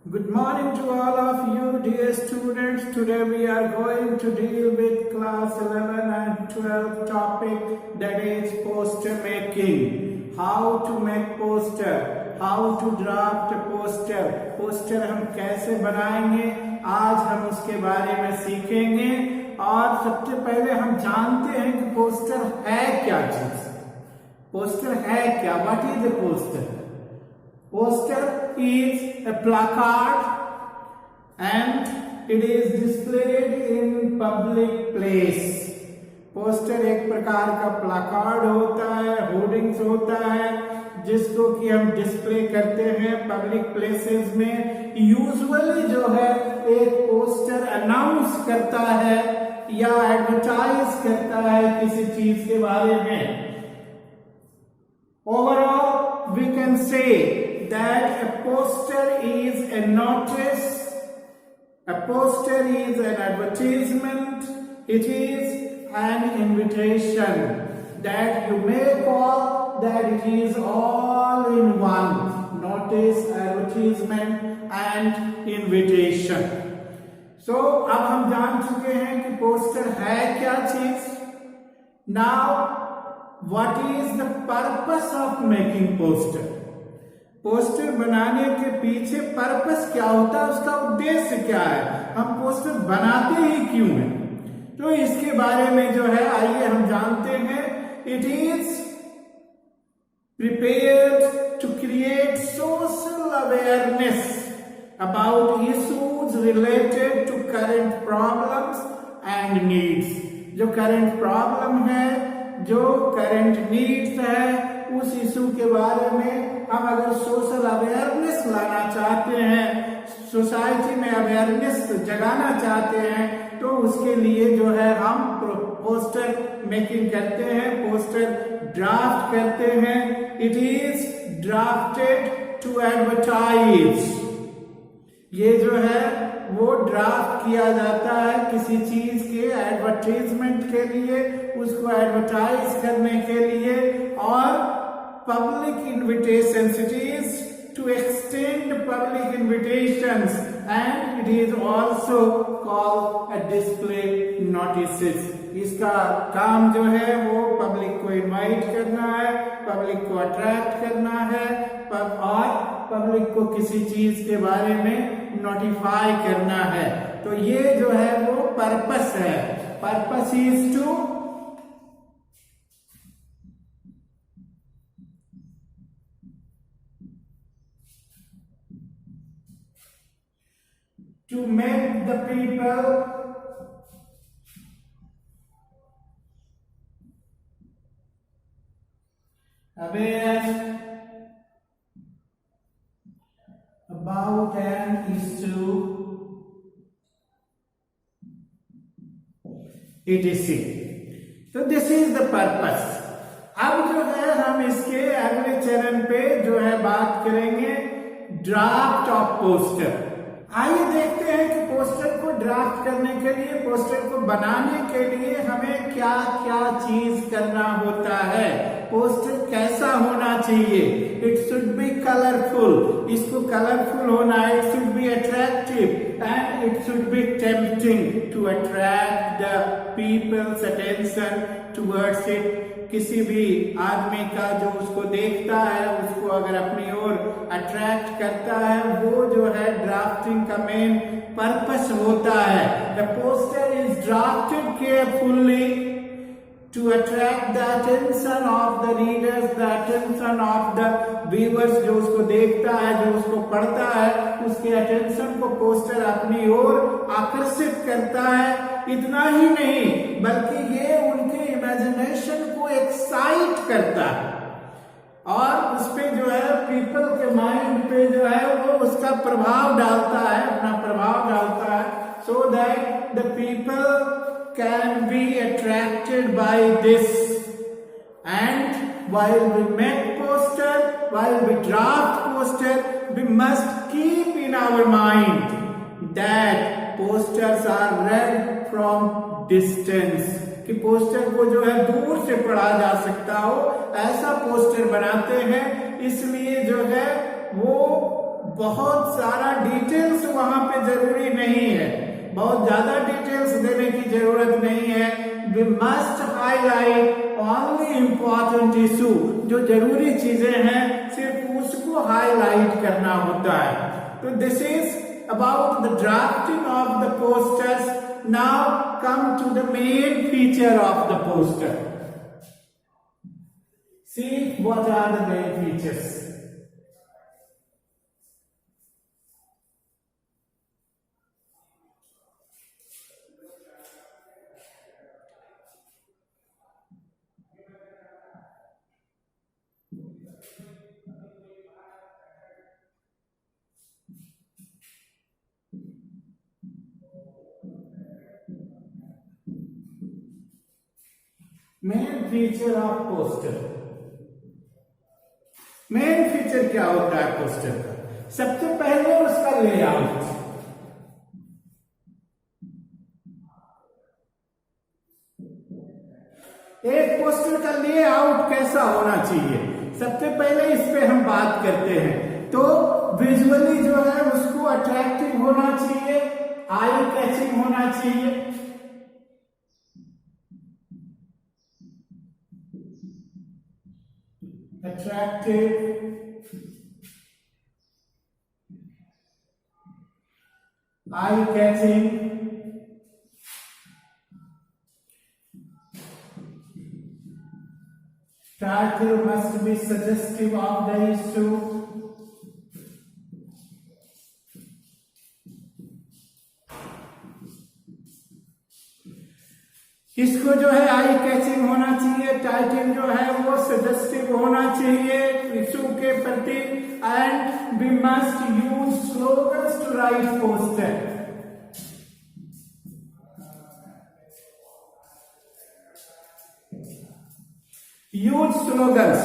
Good morning to all of you, dear students. Today we are going to deal with class 11 and 12 topic, that is poster making. How to make poster, how to draft a poster. Poster हम कैसे बनाएंगे, आज हम उसके बारे में सीखेंगे। और सबसे पहले हम जानते हैं कि पोस्टर है क्या चीज। पोस्टर है क्या? What is a poster? Poster is a placard and it is displayed in public place. Poster एक प्रकार का प्लाकार्ड होता है, होर्डिंग्स होता है, जिसको कि हम डिस्प्ले करते हैं पब्लिक प्लेसेस में। यूजुअली जो है एक पोस्टर अनाउंस करता है या एडवर्टाइज करता है किसी चीज के बारे में। Overall we can say that a poster is a notice, a poster is an advertisement, it is an invitation that you may call that it is all in one, notice, advertisement and invitation. So अब हम जान चुके हैं कि poster है क्या चीज। Now what is the purpose of making poster? Poster बनाने के पीछे पर्पस क्या होता है, उसका उद्देश्य क्या है, हम पोस्टर बनाते ही क्यों हैं? तो इसके बारे में जो है आइए हम जानते हैं। It is prepared to create social awareness about issues related to current problems and needs. जो करंट प्रॉब्लम है, जो करंट नीड्स है, उस इशू के बारे में हम अगर सोशल अवेयरनेस लाना चाहते हैं, सोसाइटी में अवेयरनेस जगाना चाहते हैं, तो उसके लिए जो है हम पोस्टर मेकिंग करते हैं, पोस्टर ड्राफ्ट करते हैं। It is drafted to advertise. ये जो है वो ड्राफ्ट किया जाता है किसी चीज के एडवर्टाइजमेंट के लिए, उसको एडवर्टाइज करने के लिए। और public invitations, it is to extend public invitations and it is also called a display notices. इसका काम जो है वो पब्लिक को इनवाइट करना है, पब्लिक को अट्रैक्ट करना है और पब्लिक को किसी चीज के बारे में नोटिफाई करना है। तो ये जो है वो पर्पस है। Purpose is to make the people aware about an issue, etc. तो दिस इज द पर्पस। अब जो है हम इसके अगले चरण पे जो है बात करेंगे ड्राफ्ट ऑफ पोस्टर। आइए देखते हैं कि पोस्टर को ड्राफ्ट करने के लिए, पोस्टर को बनाने के लिए हमें क्या क्या चीज करना होता है। पोस्टर कैसा होना चाहिए? इट शुड बी कलरफुल, इसको कलरफुल होना है। It should be attractive and it should be tempting to attract the people's attention towards it. किसी भी आदमी का जो उसको देखता है, उसको अगर अपनी ओर अट्रैक्ट करता है, वो जो है ड्राफ्टिंग का मेन पर्पस होता है। The poster is drafted carefully to attract the attention of the readers, the attention of the viewers। जो उसको देखता है, जो उसको पढ़ता है, उसके अटेंशन को पोस्टर अपनी ओर आकर्षित करता है। इतना ही नहीं बल्कि ये उनके इमेजिनेशन को एक्साइट करता है और उस पे जो है पीपल के माइंड पे जो है वो उसका प्रभाव डालता है, अपना प्रभाव डालता है, so that the people can be attracted by this। And while we make poster, while we draft poster, we must keep in our mind that posters are read from distance। कि पोस्टर को जो है दूर से पढ़ा जा सकता हो, ऐसा पोस्टर बनाते हैं। इसलिए जो है वो बहुत सारा डिटेल बहुत ज्यादा डिटेल्स देने की जरूरत नहीं है। We must highlight only important issue, जो जरूरी चीजें हैं सिर्फ उसको हाईलाइट करना होता है। तो this is about the drafting of the posters. Now come to the main feature of the poster. See what are the main features. Main feature of poster. Main feature क्या होता है पोस्टर का? सबसे पहले उसका लेआउट। एक poster का layout कैसा होना चाहिए, सबसे पहले इस पे हम बात करते हैं। तो विजुअली जो है उसको अट्रैक्टिव होना चाहिए, आई कैचिंग होना चाहिए। Attractive, eye-catching, title must be suggestive of the issue, इसको जो है आई कैचिंग होना चाहिए, टाइटल जो है वो सजेस्टिव होना चाहिए इशू के प्रति, and we must use slogans to write poster. Use slogans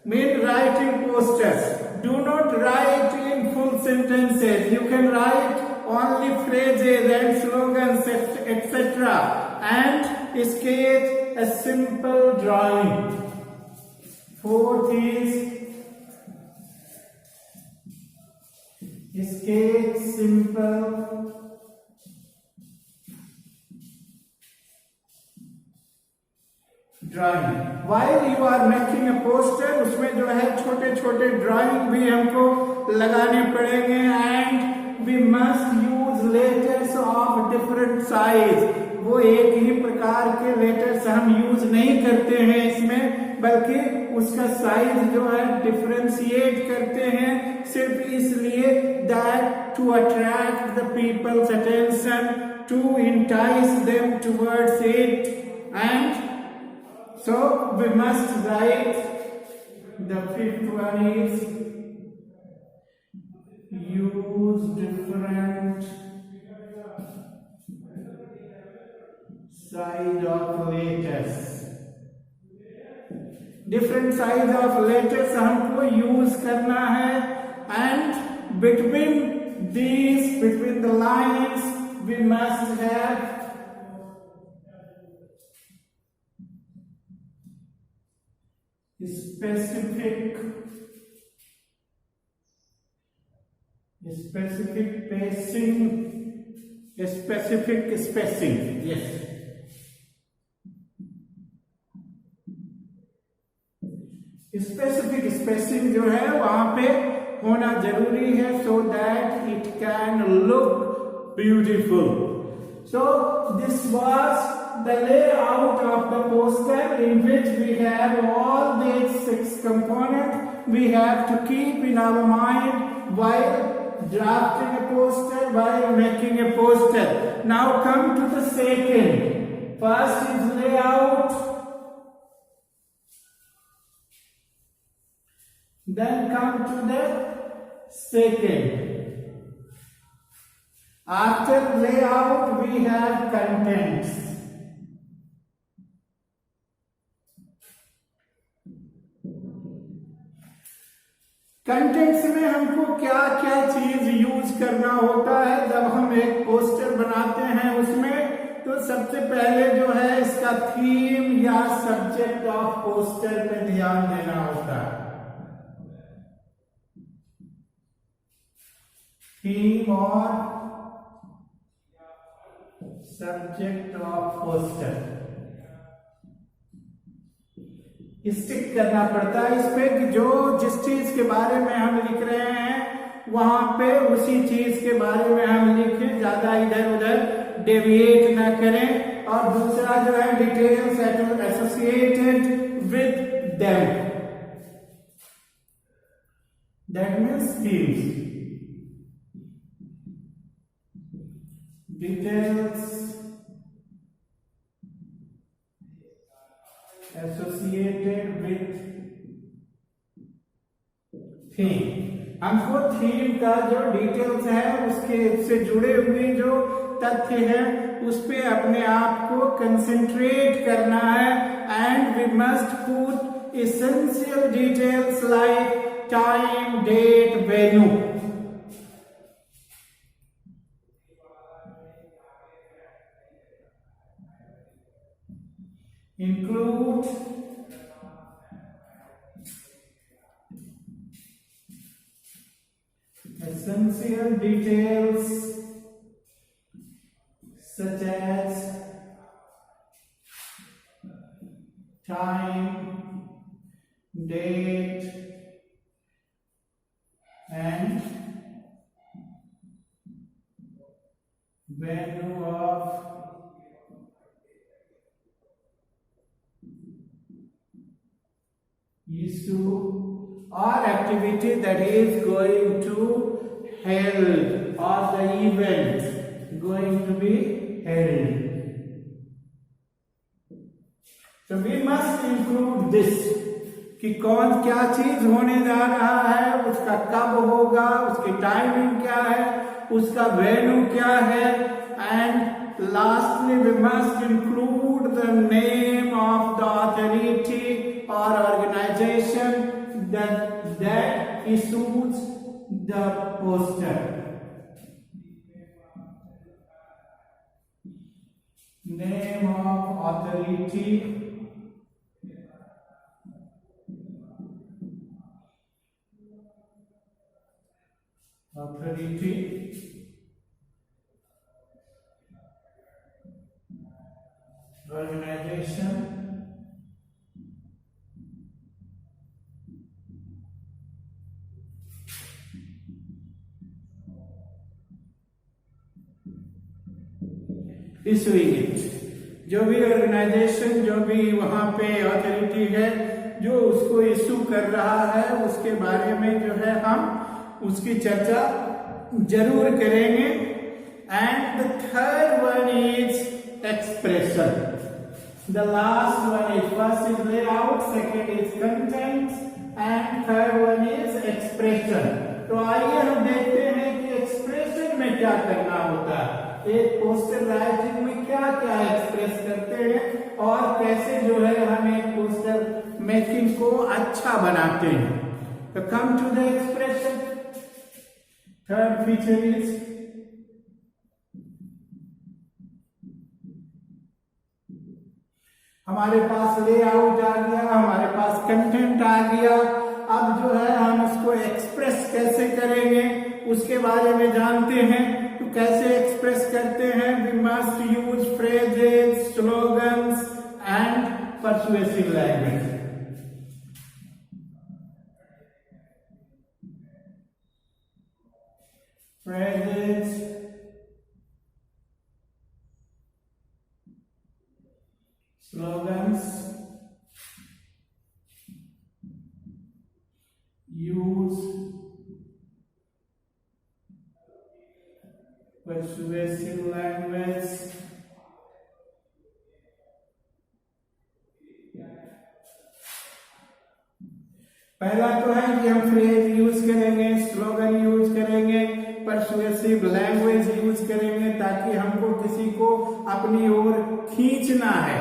mean writing posters. Do not write in full sentences, you can write only phrases and slogans etc. and sketch a simple drawing. Fourth is sketch simple drawing. while you are making a poster, उसमें जो है छोटे छोटे drawing भी हमको लगाने पड़ेंगे, and we must use letters of different size। वो एक ही प्रकार के लेटर्स हम यूज नहीं करते हैं इसमें, बल्कि उसका साइज जो है डिफरेंशिएट करते हैं, सिर्फ इसलिए that to attract the people's attention, to entice them towards it, and so we must write the fifth one is use different size of letters। different size of letters हमको use करना है, and between these, between the lines we must have specific pacing, specific spacing। yes, specific spacing जो है वहां पे होना जरूरी है, so that it can look beautiful। so this was the layout of the poster, in which we have all these 6 components we have to keep in our mind while drafting a poster, while making a poster। now come to the second। first is layout, then come to the second। after layout we have contents। Contents में हमको क्या क्या चीज use करना होता है जब हम एक पोस्टर बनाते हैं उसमें, तो सबसे पहले जो है इसका थीम या सब्जेक्ट ऑफ पोस्टर पे ध्यान देना होता है। थीम और सब्जेक्ट ऑफ पोस्टर स्टिक करना पड़ता है इस पे कि जो जिस चीज के बारे में हम लिख रहे हैं वहां पे उसी चीज के बारे में हम लिखें, ज्यादा इधर उधर डेविएट ना करें। और दूसरा जो है details associated with them, that means themes, details associated with theme. हमको थीम का जो डिटेल्स है उसके से जुड़े हुए जो तथ्य है उस पे अपने आप को कंसंट्रेट करना है। And we must put essential details like time, date, venue. Include essential details such as time, date, and venue of issue or activity that is going to held, or the event going to be held. So we must include this कि कौन क्या चीज होने जा रहा है, उसका कब होगा, उसकी टाइमिंग क्या है, उसका वेन्यू क्या है। And lastly we must include the name of the authority or organization that issues the poster. Name of authority, organization, issuing it। जो भी ऑर्गेनाइजेशन, जो भी वहां पे अथॉरिटी है जो उसको इशू कर रहा है उसके बारे में जो है हम उसकी चर्चा जरूर करेंगे। And the third one is expression. The last one is, first is layout, second is content and third one is expression. तो आइए हम देखते हैं कि एक्सप्रेशन में क्या करना होता है, एक पोस्टर राइटिंग में क्या क्या एक्सप्रेस करते हैं और कैसे जो है हम एक पोस्टर मेकिंग को अच्छा बनाते हैं। तो come to the expression. Third feature is हमारे पास लेआउट आ गया, हमारे पास कंटेंट आ गया। अब जो है हम उसको एक्सप्रेस कैसे करेंगे उसके बारे में जानते हैं। तो कैसे एक्सप्रेस करते हैं? We must use phrases, slogans and persuasive language. Phrases, slogans, use persuasive language, पहला तो है कि हम फ्रेज यूज करेंगे, स्लोगन यूज करेंगे, परसुएसिव लैंग्वेज यूज करेंगे ताकि हमको किसी को अपनी ओर खींचना है।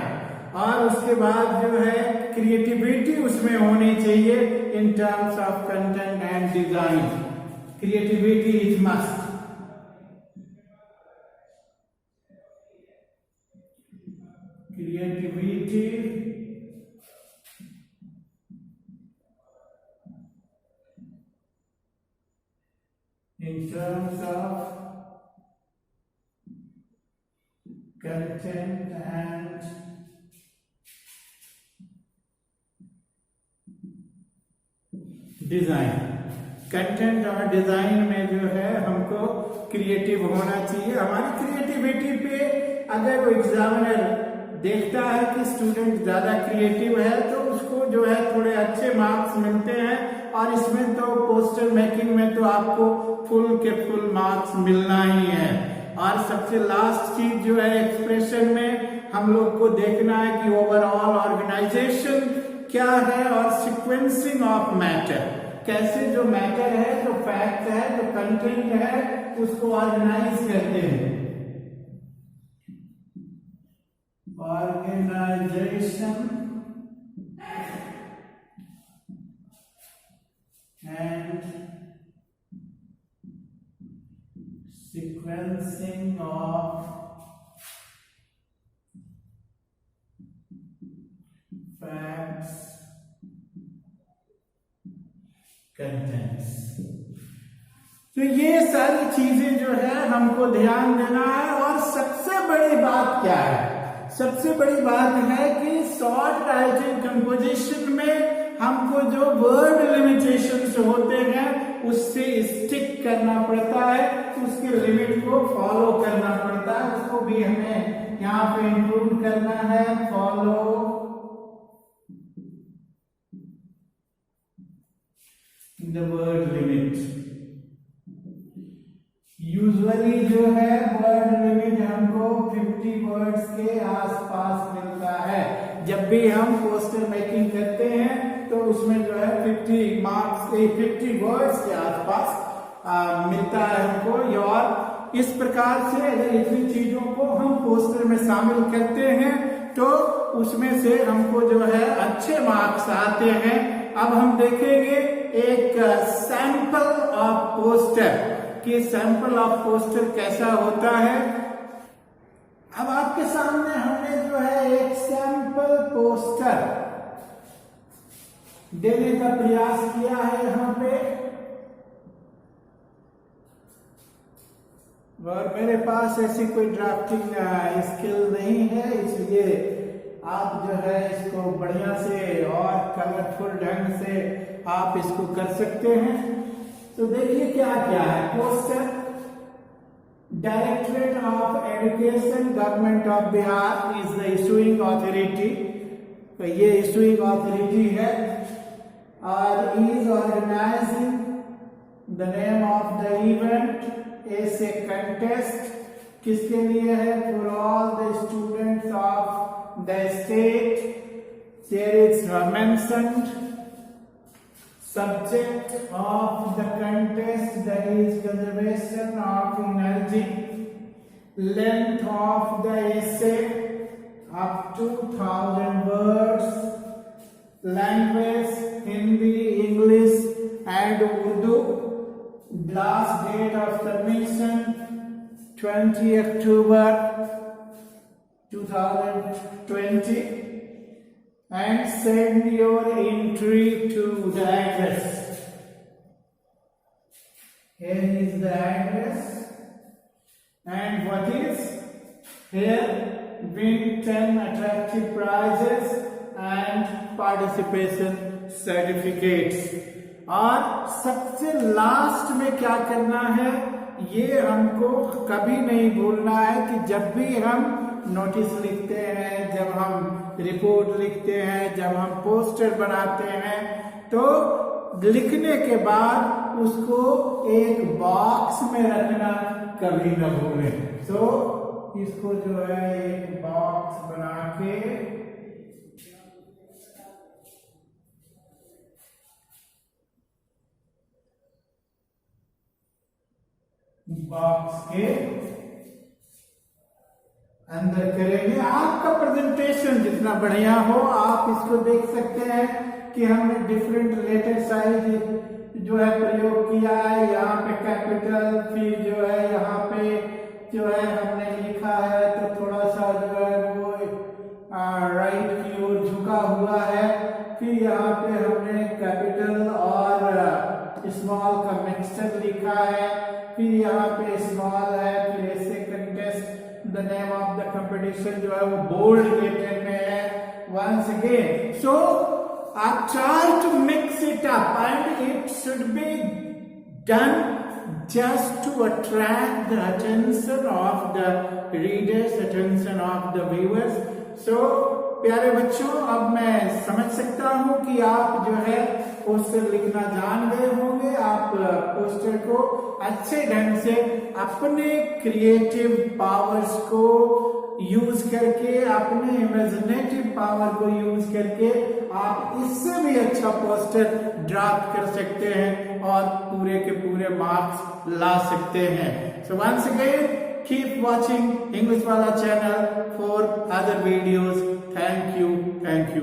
और उसके बाद जो है क्रिएटिविटी उसमें होनी चाहिए in terms of content and design. Creativity is must. Creativity in terms of content and design. Content और डिजाइन में जो है हमको क्रिएटिव होना चाहिए। हमारी क्रिएटिविटी पे अगर वो एग्जामिनर देखता है कि स्टूडेंट ज्यादा क्रिएटिव है तो उसको जो है थोड़े अच्छे मार्क्स मिलते हैं। और इसमें तो पोस्टर मेकिंग में तो आपको फुल के फुल मार्क्स मिलना ही है। और सबसे लास्ट चीज जो है एक्सप्रेशन में हम लोग को देखना है कि ओवरऑल ऑर्गेनाइजेशन क्या है और सीक्वेंसिंग ऑफ मैटर, कैसे जो मैटर है, जो फैक्ट है, जो कंटेंट है, उसको ऑर्गेनाइज करते हैं। Organisation and sequencing of facts, contents. तो ये सारी चीजें जो है हमको ध्यान देना है। और सबसे बड़ी बात क्या है? सबसे बड़ी बात है कि शॉर्ट राइटिंग कंपोजिशन में हमको जो वर्ड लिमिटेशंस होते हैं उससे स्टिक करना पड़ता है, उसके लिमिट को फॉलो करना पड़ता है। उसको भी हमें यहाँ पे इंक्लूड करना है। Follow the word limit. Usually जो है वर्ड लिमिट हमको 50 वर्ड्स के आसपास मिलता है। जब भी हम पोस्टर मेकिंग करते हैं तो उसमें जो है 50 मार्क्स 50 वर्ड्स के आसपास मिलता है हमको। और इस प्रकार से अगर इतनी चीजों को हम पोस्टर में शामिल करते हैं तो उसमें से हमको जो है अच्छे मार्क्स आते हैं। अब हम देखेंगे एक सैंपल ऑफ पोस्टर कि सैंपल ऑफ पोस्टर कैसा होता है। अब आपके सामने हमने जो है एक सैंपल पोस्टर देने का प्रयास किया है यहाँ पे। और मेरे पास ऐसी कोई ड्राफ्टिंग स्किल नहीं है, इसलिए आप जो है इसको बढ़िया से और कलरफुल ढंग से आप इसको कर सकते हैं। तो देखिए क्या क्या है poster. Directorate of education government of Bihar is the issuing authority. तो ये इशूइंग अथॉरिटी है और is organising the name of the event as a contest. किसके लिए है? For all the students of the state. There is mentioned subject of the contest, that is conservation of energy, length of the essay up to 2000 words, language Hindi, English and Urdu, last date of submission 20 October 2020, and send your entry to the address. Here is the address, and what is here? Win 10 attractive prizes and participation certificates. और सबसे last में क्या करना है, ये हमको कभी नहीं भूलना है कि जब भी हम नोटिस लिखते हैं, जब हम रिपोर्ट लिखते हैं, जब हम पोस्टर बनाते हैं, तो लिखने के बाद उसको एक बॉक्स में रखना कभी न भूलें। तो इसको जो है एक बॉक्स बना के बॉक्स के अंदर करेंगे। आपका प्रेजेंटेशन जितना बढ़िया हो, आप इसको देख सकते हैं कि हमने डिफरेंट लेटर साइज जो है प्रयोग किया है। यहाँ पे कैपिटल, फिर जो है यहाँ पे जो है हमने लिखा है तो थोड़ा सा जो है वो राइट की ओर झुका हुआ है। फिर यहाँ पे हमने कैपिटल और स्मॉल का मिक्सचर लिखा है। फिर यहाँ पे स्मॉल है, फिर ऐसे contest the name of the competition जो है वो बोल्ड लेटर में है once again. So try to mix it up and it should be done just to attract the attention of the readers, attention of the viewers. So प्यारे बच्चों, अब मैं समझ सकता हूं कि आप जो है पोस्टर लिखना जान गए होंगे। आप पोस्टर को अच्छे ढंग से अपने क्रिएटिव पावर्स को यूज करके, अपने इमेजिनेटिव पावर को यूज करके आप इससे भी अच्छा पोस्टर ड्राफ्ट कर सकते हैं और पूरे के पूरे मार्क्स ला सकते हैं। So once again keep watching English वाला channel for other videos. Thank you.